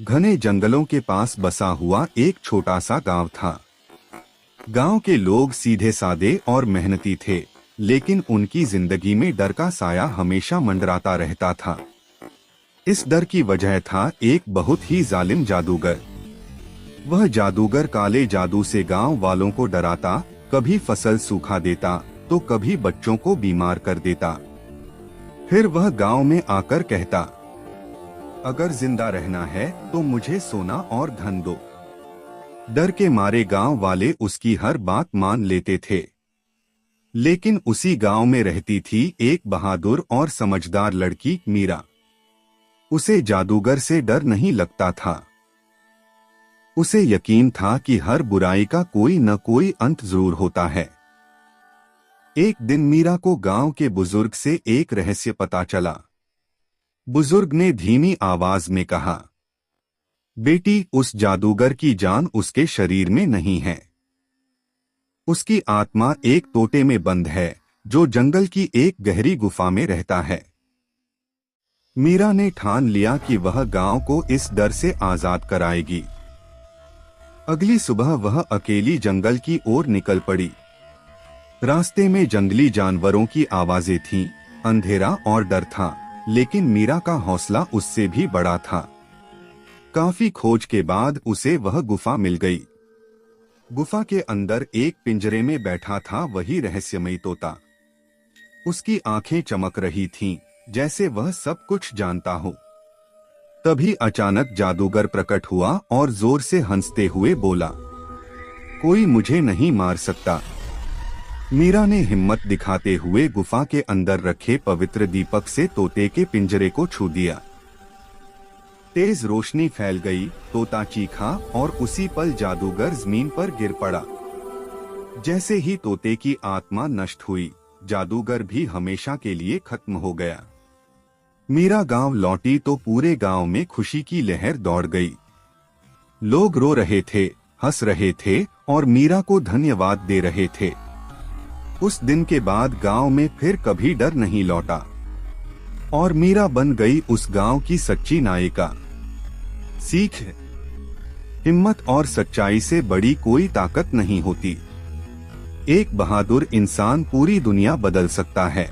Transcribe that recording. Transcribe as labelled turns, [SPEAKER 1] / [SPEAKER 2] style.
[SPEAKER 1] घने जंगलों के पास बसा हुआ एक छोटा सा गांव था। गांव के लोग सीधे सादे और मेहनती थे, लेकिन उनकी जिंदगी में डर का साया हमेशा मंडराता रहता था। इस डर की वजह था एक बहुत ही जालिम जादूगर। वह जादूगर काले जादू से गांव वालों को डराता, कभी फसल सूखा देता तो कभी बच्चों को बीमार कर देता। फिर वह गांव में आकर कहता, अगर जिंदा रहना है तो मुझे सोना और धन दो। डर के मारे गांव वाले उसकी हर बात मान लेते थे। लेकिन उसी गांव में रहती थी एक बहादुर और समझदार लड़की, मीरा। उसे जादूगर से डर नहीं लगता था। उसे यकीन था कि हर बुराई का कोई न कोई अंत जरूर होता है। एक दिन मीरा को गांव के बुजुर्ग से एक रहस्य पता चला। बुजुर्ग ने धीमी आवाज में कहा, बेटी, उस जादूगर की जान उसके शरीर में नहीं है। उसकी आत्मा एक तोते में बंद है, जो जंगल की एक गहरी गुफा में रहता है। मीरा ने ठान लिया कि वह गांव को इस डर से आजाद कराएगी। अगली सुबह वह अकेली जंगल की ओर निकल पड़ी। रास्ते में जंगली जानवरों की आवाजें थीं, अंधेरा और डर था, लेकिन मीरा का हौसला उससे भी बड़ा था। काफी खोज के बाद उसे वह गुफा मिल गई। गुफा के अंदर एक पिंजरे में बैठा था वही रहस्यमयी तोता। उसकी आंखें चमक रही थीं, जैसे वह सब कुछ जानता हो। तभी अचानक जादूगर प्रकट हुआ और जोर से हंसते हुए बोला, कोई मुझे नहीं मार सकता। मीरा ने हिम्मत दिखाते हुए गुफा के अंदर रखे पवित्र दीपक से तोते के पिंजरे को छू दिया। तेज रोशनी फैल गई, तोता चीखा और उसी पल जादूगर जमीन पर गिर पड़ा। जैसे ही तोते की आत्मा नष्ट हुई, जादूगर भी हमेशा के लिए खत्म हो गया। मीरा गांव लौटी तो पूरे गांव में खुशी की लहर दौड़ गई। लोग रो रहे थे, हंस रहे थे और मीरा को धन्यवाद दे रहे थे। उस दिन के बाद गांव में फिर कभी डर नहीं लौटा और मीरा बन गई उस गांव की सच्ची नायिका। सीख, हिम्मत और सच्चाई से बड़ी कोई ताकत नहीं होती। एक बहादुर इंसान पूरी दुनिया बदल सकता है।